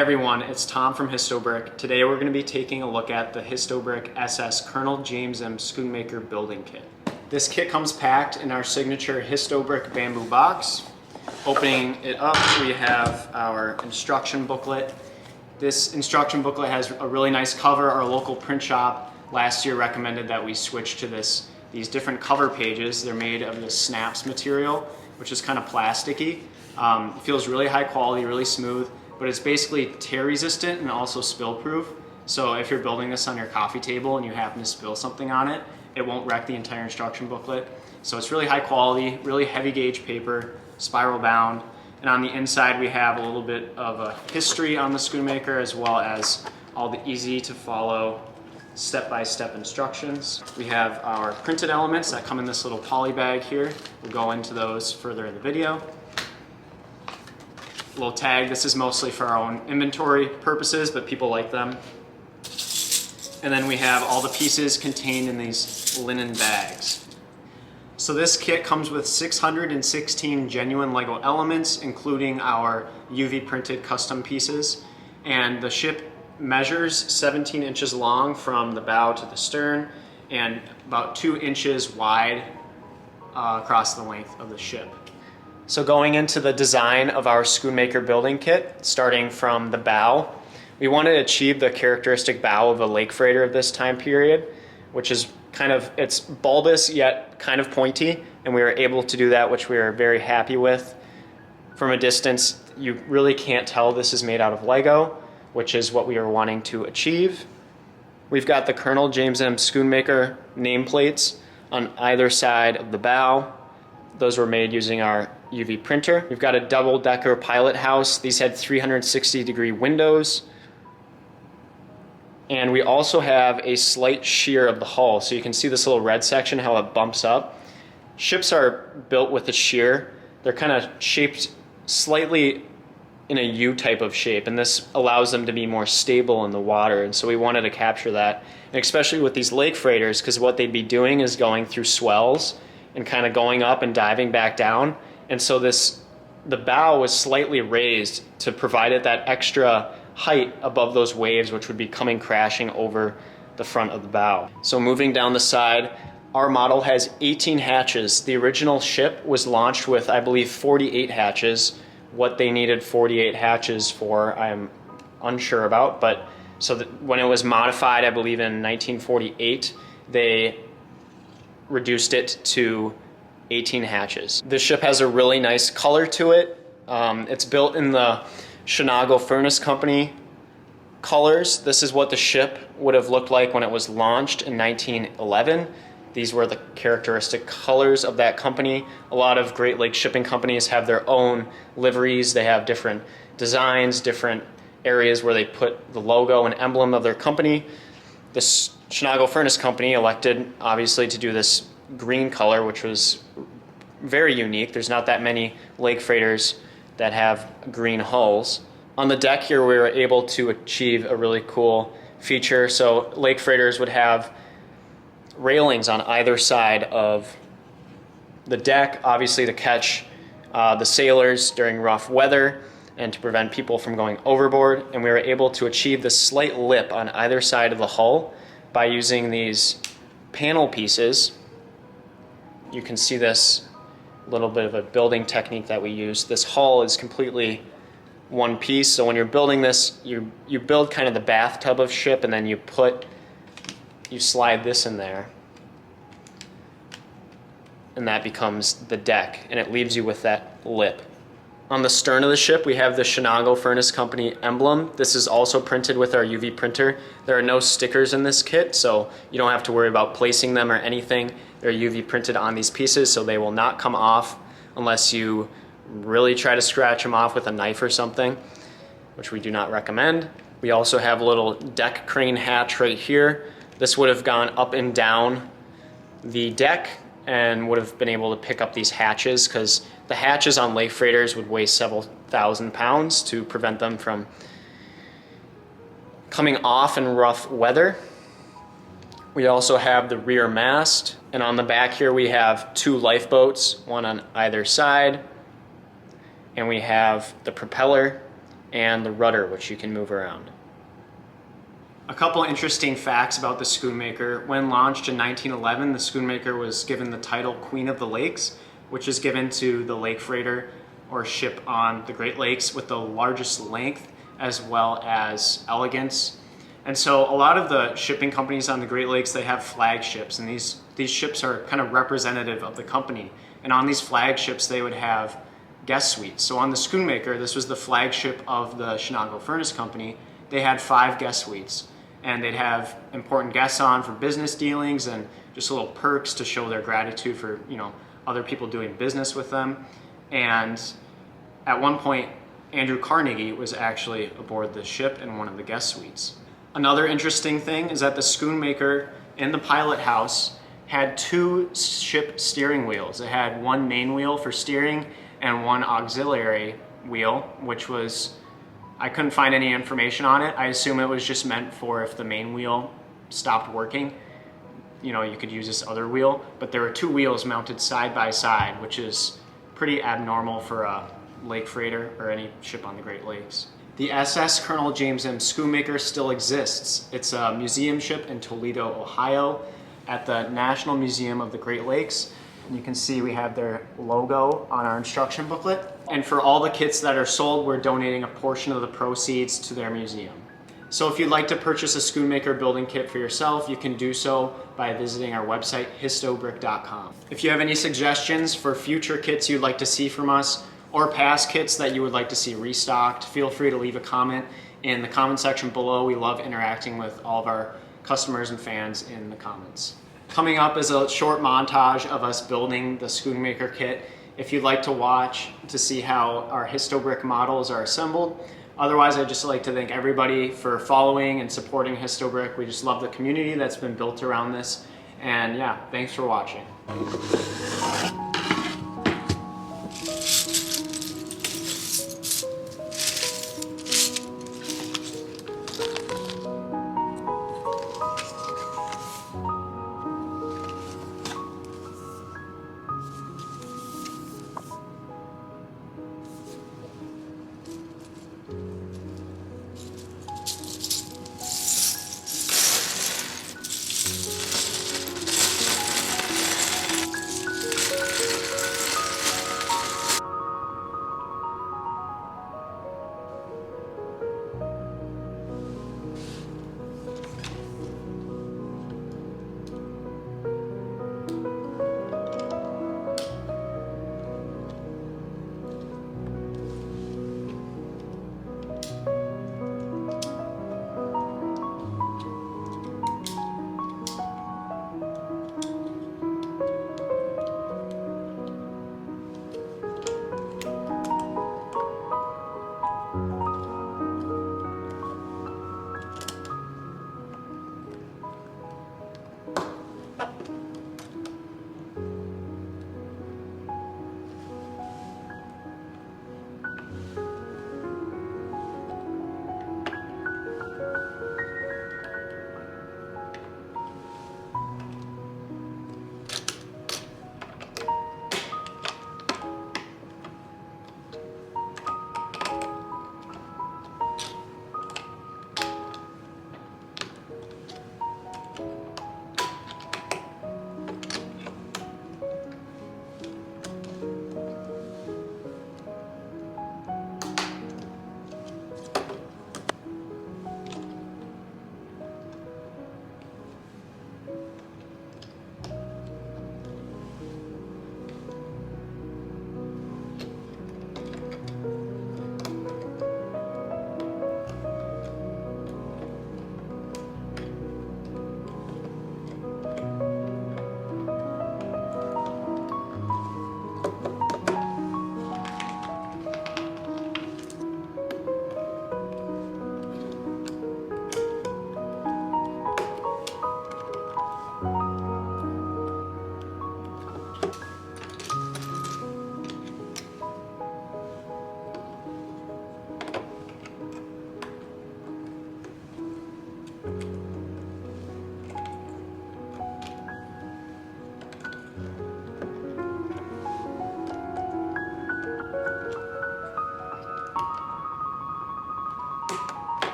everyone, it's Tom from Histobrick. Today we're going to be taking a look at the Histobrick SS Colonel James M. Schoonmaker building kit. This kit comes packed in our signature Histobrick bamboo box. Opening it up, we have our instruction booklet. This instruction booklet has a really nice cover. Our local print shop last year recommended that we switch to these different cover pages. They're made of this snaps material, which is kind of plasticky. It feels really high quality, really smooth, but it's basically tear resistant and also spill proof. So if you're building this on your coffee table and you happen to spill something on it, it won't wreck the entire instruction booklet. So it's really high quality, really heavy gauge paper, spiral bound. And on the inside we have a little bit of a history on the Schoonmaker, as well as all the easy to follow step-by-step instructions. We have our printed elements that come in this little poly bag here. We'll go into those further in the video. Little tag, this is mostly for our own inventory purposes, but people like them. And then we have all the pieces contained in these linen bags. So this kit comes with 616 genuine Lego elements, including our UV printed custom pieces. And the ship measures 17 inches long from the bow to the stern and about 2 inches wide across the length of the ship. So going into the design of our Schoonmaker building kit, starting from the bow, we wanted to achieve the characteristic bow of a lake freighter of this time period, which is it's bulbous yet kind of pointy, and we were able to do that, which we are very happy with. From a distance, you really can't tell this is made out of Lego, which is what we were wanting to achieve. We've got the Colonel James M. Schoonmaker nameplates on either side of the bow. Those were made using our UV printer. We've got a double-decker pilot house. These had 360-degree windows. And we also have a slight shear of the hull. So you can see this little red section, how it bumps up. Ships are built with a shear. They're kind of shaped slightly in a U type of shape, and this allows them to be more stable in the water. And so we wanted to capture that, and especially with these lake freighters, because what they'd be doing is going through swells and kind of going up and diving back down. And so the bow was slightly raised to provide it that extra height above those waves, which would be coming crashing over the front of the bow. So moving down the side, our model has 18 hatches. The original ship was launched with, I believe, 48 hatches. What they needed 48 hatches for, I'm unsure about, but so that when it was modified, I believe in 1948, they reduced it to 18 hatches. This ship has a really nice color to it. It's built in the Schoonmaker Furnace Company colors. This is what the ship would have looked like when it was launched in 1911. These were the characteristic colors of that company. A lot of Great Lakes shipping companies have their own liveries. They have different designs, different areas where they put the logo and emblem of their company. The Schoonmaker Furnace Company elected, obviously, to do this green color, which was very unique. There's not that many lake freighters that have green hulls. On the deck here, we were able to achieve a really cool feature. So lake freighters would have railings on either side of the deck, obviously to catch the sailors during rough weather and to prevent people from going overboard. And we were able to achieve this slight lip on either side of the hull by using these panel pieces. You can see this little bit of a building technique that we use. This hull is completely one piece, so when you're building this, you build kind of the bathtub of ship, and then you slide this in there, and that becomes the deck, and it leaves you with that lip. On the stern of the ship, we have the Schoonmaker Furnace Company emblem. This is also printed with our UV printer. There are no stickers in this kit, so you don't have to worry about placing them or anything. They're UV printed on these pieces, so they will not come off unless you really try to scratch them off with a knife or something, which we do not recommend. We also have a little deck crane hatch right here. This would have gone up and down the deck and would have been able to pick up these hatches, because the hatches on lake freighters would weigh several thousand pounds to prevent them from coming off in rough weather. We also have the rear mast, and on the back here we have 2 lifeboats, one on either side, and we have the propeller and the rudder, which you can move around. A couple interesting facts about the Schoonmaker. When launched in 1911, the Schoonmaker was given the title Queen of the Lakes, which is given to the lake freighter or ship on the Great Lakes with the largest length as well as elegance. And so a lot of the shipping companies on the Great Lakes, they have flagships, and these ships are kind of representative of the company. And on these flagships, they would have guest suites. So on the Schoonmaker, this was the flagship of the Shenango Furnace Company, they had 5 guest suites. And they'd have important guests on for business dealings and just little perks to show their gratitude for, other people doing business with them. And at one point, Andrew Carnegie was actually aboard the ship in one of the guest suites. Another interesting thing is that the Schoonmaker in the pilot house had 2 ship steering wheels. It had one main wheel for steering and one auxiliary wheel, which was, I couldn't find any information on it. I assume it was just meant for if the main wheel stopped working, you could use this other wheel. But there were 2 wheels mounted side by side, which is pretty abnormal for a lake freighter or any ship on the Great Lakes. The SS Colonel James M. Schoonmaker still exists. It's a museum ship in Toledo, Ohio, at the National Museum of the Great Lakes. And you can see we have their logo on our instruction booklet. And for all the kits that are sold, we're donating a portion of the proceeds to their museum. So if you'd like to purchase a Schoonmaker building kit for yourself, you can do so by visiting our website, histobrick.com. If you have any suggestions for future kits you'd like to see from us, or past kits that you would like to see restocked, feel free to leave a comment in the comment section below. We love interacting with all of our customers and fans in the comments. Coming up is a short montage of us building the Schoonmaker kit. If you'd like to watch to see how our Histobrick models are assembled. Otherwise, I'd just like to thank everybody for following and supporting Histobrick. We just love the community that's been built around this. And yeah, thanks for watching.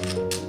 it.